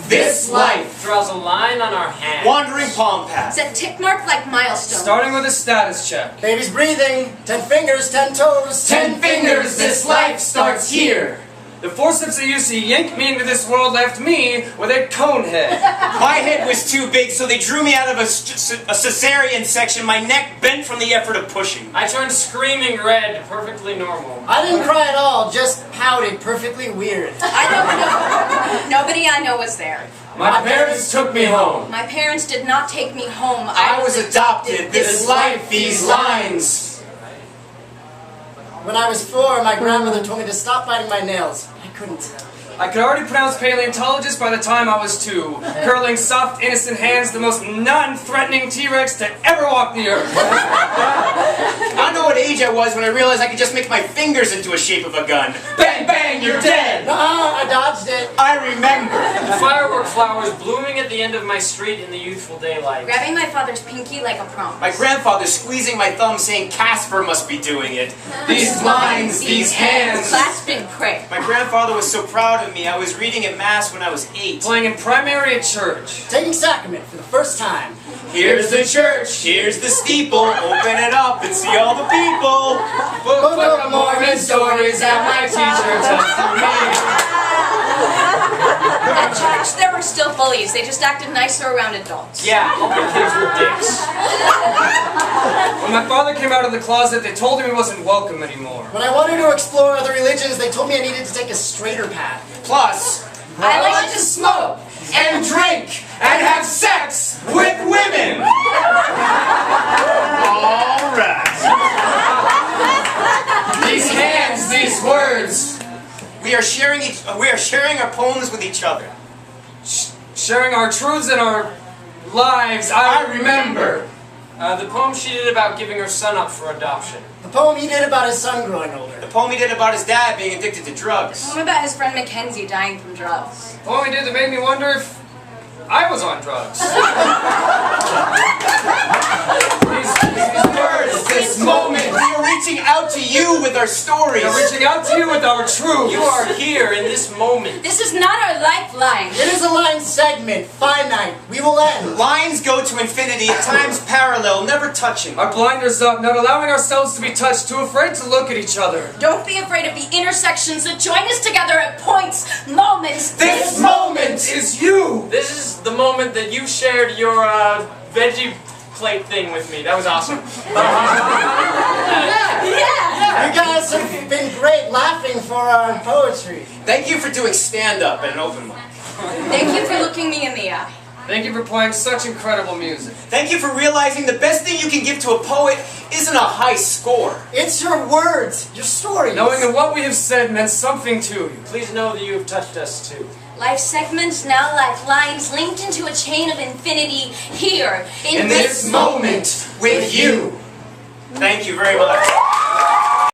This life draws a line on our hand. Wandering palm path. It's a tick mark like milestones. Starting with a status check. Baby's breathing. 10 fingers, 10 toes. 10 fingers, this life starts here. The forceps that used to yank me into this world left me with a cone head. My head was too big, so they drew me out of a cesarean section. My neck bent from the effort of pushing. I turned screaming red, perfectly normal. I didn't cry at all, just pouted, perfectly weird. I don't know. Nobody I know was there. My parents took me home. My parents did not take me home. I was adopted. This life, these lines. When I was 4, my grandmother told me to stop biting my nails. I couldn't. I could already pronounce paleontologist by the time I was 2, curling soft, innocent hands, the most non-threatening T-Rex to ever walk the earth. I don't know what age I was when I realized I could just make my fingers into a shape of a gun. Bang, bang, you're dead! I dodged it. I remember. Firework flowers blooming at the end of my street in the youthful daylight. Grabbing my father's pinky like a promise. My grandfather squeezing my thumb saying Casper must be doing it. These lines, these hands. Clasping pray. My grandfather was so proud of me. I was reading at Mass when I was 8. Playing in primary at church. Taking sacrament for the first time. Here's the church, here's the steeple. Open it up and see all the people. Book of Mormon stories that my teacher tells to me. At church, there were still bullies. They just acted nicer around adults. Yeah, all the kids were dicks. When my father came out of the closet, they told him he wasn't welcome anymore. When I wanted to explore other religions, they told me I needed to take a straighter path. Plus, I like to smoke and drink and have sex with women. All right. These hands, these words. We are sharing our poems with each other. Sharing our truths and our lives, I remember. The poem she did about giving her son up for adoption. The poem he did about his son growing older. The poem he did about his dad being addicted to drugs. The poem about his friend Mackenzie dying from drugs. The poem he did that made me wonder if I was on drugs. These words, this moment, we are reaching out to you with our stories. We are reaching out to you with our truths. You are here in this moment. This is not our lifeline. It is a line segment, finite. We will end. Lines go to infinity, at times parallel, never touching. Our blinders up, not allowing ourselves to be touched, too afraid to look at each other. Don't be afraid of the intersections that join us together at points, moments. This moment is you. This is the moment that you shared your veggie plate thing with me. That was awesome. You guys have been great laughing for our poetry. Thank you for doing stand-up at an open mic. Thank you for looking me in the eye. Thank you for playing such incredible music. Thank you for realizing the best thing you can give to a poet isn't a high score. It's your words, your stories. Knowing that what we have said meant something to you. Please know that you have touched us too. Life segments, now lifelines, linked into a chain of infinity here In this moment with you. Thank you very much.